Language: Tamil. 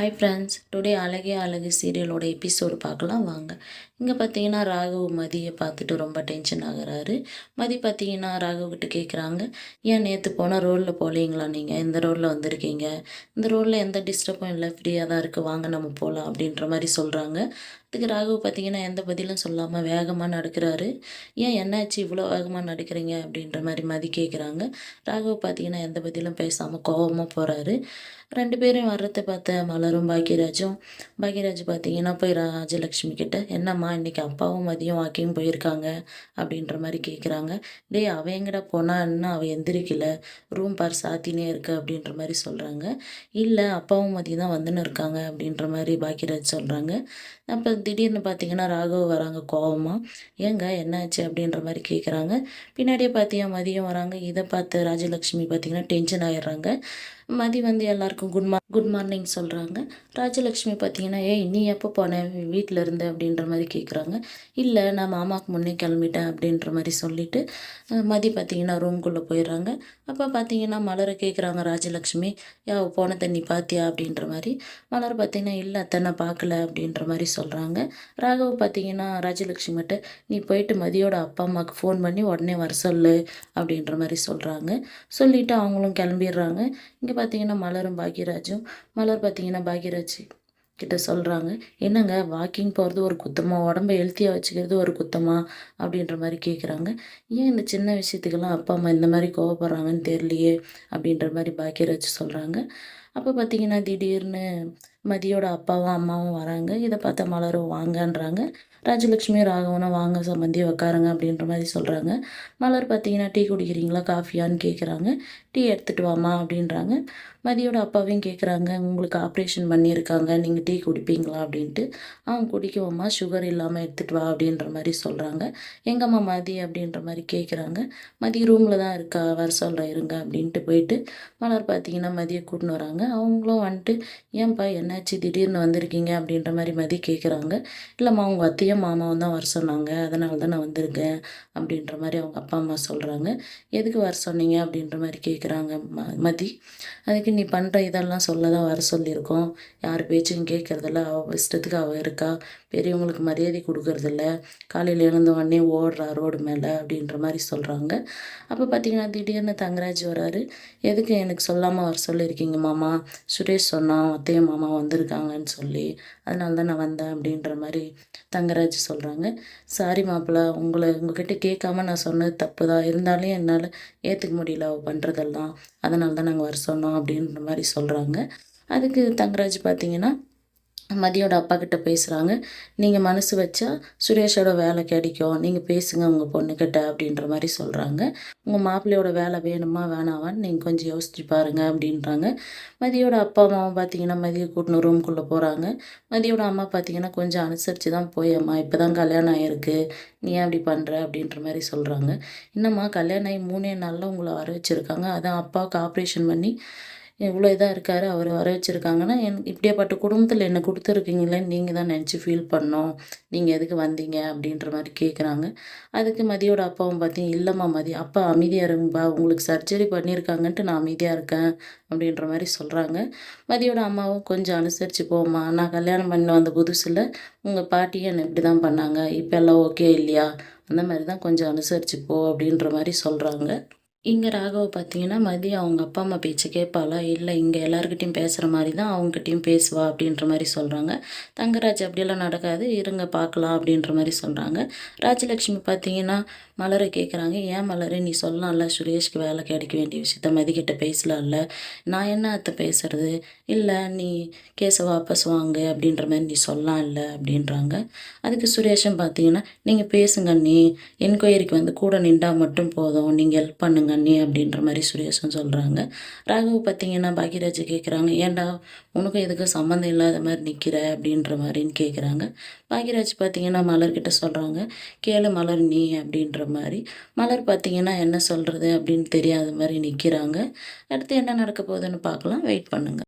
ஹாய் ஃப்ரெண்ட்ஸ், டுடே அழகே அழகு சீரியலோட எபிசோடு பார்க்கலாம் வாங்க. இங்கே பார்த்தீங்கன்னா ராகவ் மதியை பார்த்துட்டு ரொம்ப டென்ஷன் ஆகுறாரு. மதி பார்த்தீங்கன்னா ராகவ்கிட்ட கேட்குறாங்க, ஏன் நேற்று போனால் ரோடில் போகலீங்களா, நீங்கள் இந்த ரோடில் வந்திருக்கீங்க, இந்த ரோடில் எந்த டிஸ்டர்பும் இல்லை, ஃப்ரீயாக தான் இருக்குது, வாங்க நம்ம போகலாம் அப்படின்ற மாதிரி சொல்கிறாங்க. அதுக்கு ராகவ் பார்த்தீங்கன்னா எந்த பதிலும் சொல்லாமல் வேகமாக நடக்கிறாரு. ஏன் என்னாச்சு இவ்வளோ வேகமாக நடக்கிறீங்க அப்படின்ற மாதிரி மதி கேட்குறாங்க. ராகவ் பார்த்தீங்கன்னா எந்த பதிலும் பேசாமல் கோவமாக போகிறாரு. 2 பேரும் வர்றதை பார்த்த மலரும் பாக்யராஜ் பார்த்தீங்கன்னா போய் ராஜலக்ஷ்மி கிட்ட, என்னம்மா இன்னைக்கு அப்பாவும் மதியம் வாக்கிங் போயிருக்காங்க அப்படின்ற மாதிரி கேட்குறாங்க. டேய், அவன் எங்கடா போனா, இன்னும் அவள் எந்திரிக்கல, ரூம் பார் சாத்தினே இருக்கு அப்படின்ற மாதிரி சொல்கிறாங்க. இல்லை, அப்பாவும் மதியம் தான் வந்துன்னு இருக்காங்க அப்படின்ற மாதிரி பாக்யராஜ் சொல்கிறாங்க. அப்போ திடீர்னு பார்த்தீங்கன்னா ராகவ் வராங்க கோவமாக. ஏங்க என்னாச்சு அப்படின்ற மாதிரி கேட்குறாங்க. பின்னாடியே பார்த்தீங்கன்னா மதியம் வராங்க. இதை பார்த்து ராஜலக்ஷ்மி பார்த்தீங்கன்னா டென்ஷன் ஆயிடுறாங்க. மதி வந்து எல்லாருக்கும் குட் மார்னிங் சொல்கிறாங்க. ராஜலக்ஷ்மி பார்த்தீங்கன்னா, ஏய் நீ எப்போ போனேன் வீட்டில் இருந்து அப்படின்ற மாதிரி கேட்குறாங்க. இல்லை, நான் மாமாவுக்கு முன்னே கிளம்பிட்டேன் அப்படின்ற மாதிரி சொல்லிவிட்டு மதி பார்த்தீங்கன்னா ரூம்குள்ளே போயிடுறாங்க. அப்போ பார்த்தீங்கன்னா மலரை கேட்குறாங்க ராஜலக்ஷ்மி, போன தண்ணி பார்த்தியா அப்படின்ற மாதிரி. மலர் பார்த்தீங்கன்னா இல்லை அத்தை நான் பார்க்கல அப்படின்ற மாதிரி சொல்கிறாங்க. ராகவ் பார்த்தீங்கன்னா ராஜலக்ஷ்மிகிட்ட, நீ போயிட்டு மதியோட அப்பா அம்மாவுக்கு ஃபோன் பண்ணி உடனே வர சொல்லு அப்படின்ற மாதிரி சொல்கிறாங்க. சொல்லிவிட்டு அவங்களும் கிளம்பிடுறாங்க. இங்கே பார்த்தீங்கன்னா மலர் பார்த்தீங்கன்னா பாக்யராஜ் கிட்ட சொல்கிறாங்க, என்னங்க வாக்கிங் போகிறது ஒரு குத்தமா, உடம்பை ஹெல்த்தியாக வச்சுக்கிறது ஒரு குத்தமா அப்படின்ற மாதிரி கேட்குறாங்க. ஏன் இந்த சின்ன விஷயத்துக்கெல்லாம் அப்பா அம்மா இந்த மாதிரி கோவப்படுறாங்கன்னு தெரியலையே அப்படின்ற மாதிரி பாக்யராஜ் சொல்கிறாங்க. அப்போ பார்த்தீங்கன்னா திடீர்னு மதியோட அப்பாவும் அம்மாவும் வராங்க. இதை பார்த்தா மலரும் வாங்கன்றாங்க. ராஜலக்ஷ்மி ராகவனும் வாங்க சம்மந்தி உக்காருங்க அப்படின்ற மாதிரி சொல்கிறாங்க. மலர் பார்த்தீங்கன்னா டீ குடிக்கிறீங்களா காஃபியான்னு கேட்குறாங்க. டீ எடுத்துகிட்டு வாமா அப்படின்றாங்க. மதியோட அப்பாவையும் கேட்குறாங்க, உங்களுக்கு ஆப்ரேஷன் பண்ணியிருக்காங்க, நீங்கள் டீ குடிப்பீங்களா அப்படின்ட்டு. குடிக்குவோம்மா, சுகர் இல்லாமல் எடுத்துகிட்டு வா அப்படின்ற மாதிரி சொல்கிறாங்க. எங்கம்மா மதி அப்படின்ற மாதிரி கேட்குறாங்க. மதி ரூமில் தான் இருக்கா, வர சொல்கிறேன் இருங்க அப்படின்ட்டு போயிட்டு மலர் பார்த்தீங்கன்னா மதியை கூட்டின்னு வராங்க. அவங்களும் வந்துட்டு, ஏன்ப்பா என்னாச்சு திடீர்னு வந்திருக்கீங்க அப்படின்ற மாதிரி மதி கேட்குறாங்க. இல்லைம்மா அவங்க அத்தையும் மாமாவும் தான் வர சொன்னாங்க, அதனால தான் நான் வந்திருக்கேன் அப்படின்ற மாதிரி அவங்க அப்பா அம்மா சொல்கிறாங்க. எதுக்கு வர சொன்னீங்க அப்படின்ற மாதிரி கேட்குறாங்க மதி. அதுக்கு நீ பண்ணுற இதெல்லாம் சொல்ல தான் வர சொல்லியிருக்கோம், யார் பேச்சும் கேட்குறதில்ல, அவள் இஷ்டத்துக்கு அவள் இருக்கா, பெரியவங்களுக்கு மரியாதை கொடுக்கறதில்ல, காலையில் எழுந்த உடனே ஓடுறா ரோடு மேலே அப்படின்ற மாதிரி சொல்கிறாங்க. அப்போ பார்த்தீங்கன்னா திடீர்னு தங்கராஜ் வராரு. எதுக்கு எனக்கு சொல்லாமல் வர சொல்லியிருக்கீங்க மாமா, சுரேஷ் சொன்னான் அத்தையும் மாமா வந்திருக்காங்கன்னு சொல்லி, அதனால தான் நான் வந்தேன் அப்படின்ற மாதிரி தங்கராஜ் சொல்கிறாங்க. சாரி மாப்பிள்ளை, உங்ககிட்ட கேட்காம நான் சொன்னது தப்பு தான், இருந்தாலும் என்னால் ஏற்றுக்க முடியல அவள் பண்ணுறதெல்லாம், அதனால தான் நாங்கள் வர சொன்னோம் அப்படின்ற மாதிரி சொல்கிறாங்க. அதுக்கு தங்கராஜ் பார்த்தீங்கன்னா மதியோட அப்பா கிட்ட பேசுகிறாங்க. நீங்கள் மனசு வச்சா சுரேஷோட வேலை கிடைக்கும், நீங்கள் பேசுங்க உங்கள் பொண்ணுக்கிட்ட அப்படின்ற மாதிரி சொல்கிறாங்க. உங்கள் மாப்பிள்ளையோட வேலை வேணுமா வேணாவான்னு நீங்கள் கொஞ்சம் யோசிச்சு பாருங்கள் அப்படின்றாங்க. மதியோட அப்பா அம்மாவும் பார்த்தீங்கன்னா மதியை கூட்டின்னு ரூம்குள்ளே போகிறாங்க. மதியோட அம்மா பார்த்தீங்கன்னா கொஞ்சம் அனுசரித்து தான் போயம்மா, இப்போ தான் கல்யாணம் ஆகிருக்கு, நீ ஏன் அப்படி பண்ணுற அப்படின்ற மாதிரி சொல்கிறாங்க. என்னம்மா கல்யாணம் ஆகி 3 நாளில் உங்களை வர வச்சுருக்காங்க, அதான் அப்பாவுக்கு ஆப்ரேஷன் பண்ணி இவ்வளோ இதாக இருக்கார், அவர் வர வச்சுருக்காங்கன்னா இப்படியாப்பட்ட குடும்பத்தில் என்னை கொடுத்துருக்கீங்களேன்னு நீங்கள் தான் நினச்சி ஃபீல் பண்ணோம், நீங்கள் எதுக்கு வந்தீங்க அப்படின்ற மாதிரி கேட்குறாங்க. அதுக்கு மதியோட அப்பாவும் பார்த்தீங்க, இல்லைம்மா மதி அப்பா அமைதியாக இருங்கப்பா, உங்களுக்கு சர்ஜரி பண்ணியிருக்காங்கன்ட்டு நான் அமைதியாக இருக்கேன் அப்படின்ற மாதிரி சொல்கிறாங்க. மதியோட அம்மாவும் கொஞ்சம் அனுசரித்து போம்மா, நான் கல்யாணம் பண்ண வந்த புதுசில் உங்கள் பாட்டியும் என்னை இப்படி தான் பண்ணாங்க, இப்போ எல்லாம் ஓகே இல்லையா, அந்த மாதிரி தான் கொஞ்சம் அனுசரித்து போ அப்படின்ற மாதிரி சொல்கிறாங்க. இங்கே ராகவ பார்த்தீங்கன்னா மதி அவங்க அப்பா அம்மா பேச்சு கேட்பாளா, இல்லை இங்கே எல்லாருக்கிட்டையும் பேசுகிற மாதிரி தான் அவங்ககிட்டையும் பேசுவா அப்படின்ற மாதிரி சொல்கிறாங்க. தங்கராஜ் அப்படியெல்லாம் நடக்காது, இருங்க பார்க்கலாம் அப்படின்ற மாதிரி சொல்கிறாங்க. ராஜலக்ஷ்மி பார்த்தீங்கன்னா மலரை கேட்குறாங்க, ஏன் மலர் நீ சொல்லலாம்ல, சுரேஷ்க்கு வேலை கிடைக்க வேண்டிய விஷயத்த மதிக்கிட்ட பேசலாம்ல, நான் என்ன அத்தை பேசுறது, இல்லை நீ கேஸை வாபஸ் வாங்க அப்படின்ற மாதிரி நீ சொல்லலாம் இல்லை அப்படின்றாங்க. அதுக்கு சுரேஷும் பார்த்தீங்கன்னா, நீங்கள் பேசுங்க நீ என்கொயரிக்கு வந்து கூட நின்றா மட்டும் போதும், நீங்கள் ஹெல்ப் பண்ணுங்க அண்ணி அப்படின்ற மாதிரி சுரேஷும் சொல்கிறாங்க. ராகவ் பார்த்தீங்கன்னா பாக்யராஜ் கேட்குறாங்க, ஏன்டா உனக்கும் எதுக்கும் சம்மந்தம் இல்லாத மாதிரி நிற்கிற அப்படின்ற மாதிரின்னு கேட்குறாங்க. பாக்யராஜ் பார்த்தீங்கன்னா மலர்கிட்ட சொல்கிறாங்க, கேளு மலர் நீ அப்படின்ற மாதிரி. மலர் பார்த்தீங்கன்னா என்ன சொல்கிறது அப்படின்னு தெரியாத மாதிரி நிற்கிறாங்க. அடுத்து என்ன நடக்க போகுதுன்னு பார்க்கலாம், வெயிட் பண்ணுங்கள்.